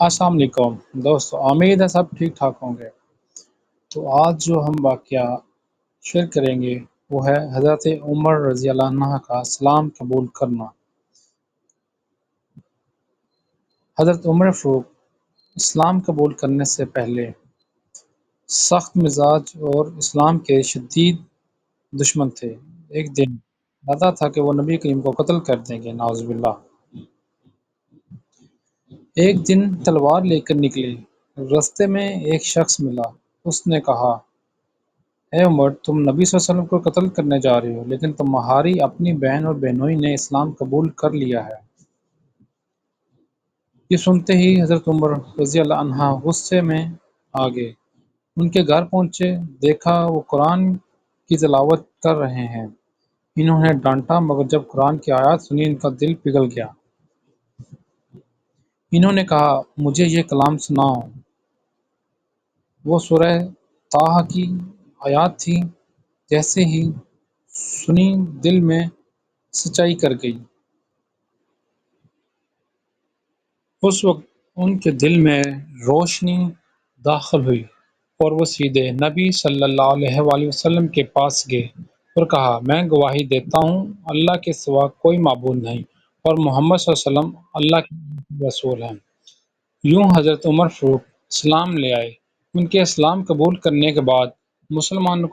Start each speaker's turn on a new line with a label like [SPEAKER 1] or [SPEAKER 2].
[SPEAKER 1] السلام علیکم دوستو، امید ہے سب ٹھیک ٹھاک ہوں گے۔ تو آج جو ہم واقعہ شیئر کریں گے وہ ہے حضرت عمر رضی اللہ عنہ کا اسلام قبول کرنا۔ حضرت عمر فاروق اسلام قبول کرنے سے پہلے سخت مزاج اور اسلام کے شدید دشمن تھے۔ ایک دن ارادہ تھا کہ وہ نبی کریم کو قتل کر دیں گے، نعوذ باللہ۔ ایک دن تلوار لے کر نکلے، راستے میں ایک شخص ملا۔ اس نے کہا، اے عمر، تم نبی صلی اللہ علیہ وسلم کو قتل کرنے جا رہے ہو، لیکن تمہاری اپنی بہن اور بہنوئی نے اسلام قبول کر لیا ہے۔ یہ سنتے ہی حضرت عمر رضی اللہ عنہ غصے میں آ گئے۔ ان کے گھر پہنچے، دیکھا وہ قرآن کی تلاوت کر رہے ہیں۔ انہوں نے ڈانٹا، مگر جب قرآن کی آیات سنی ان کا دل پگھل گیا۔ انہوں نے کہا، مجھے یہ کلام سناؤ۔ وہ سورہ طٰہٰ کی آیات تھی۔ جیسے ہی سنی دل میں سچائی کر گئی۔ اس وقت ان کے دل میں روشنی داخل ہوئی اور وہ سیدھے نبی صلی اللہ علیہ وآلہ وسلم کے پاس گئے اور کہا، میں گواہی دیتا ہوں اللہ کے سوا کوئی معبود نہیں اور محمد صلی اللہ علیہ وسلم اللہ کے رسول ہیں۔ یوں حضرت عمر فاروق اسلام لے آئے۔ ان کے اسلام قبول کرنے کے بعد مسلمانوں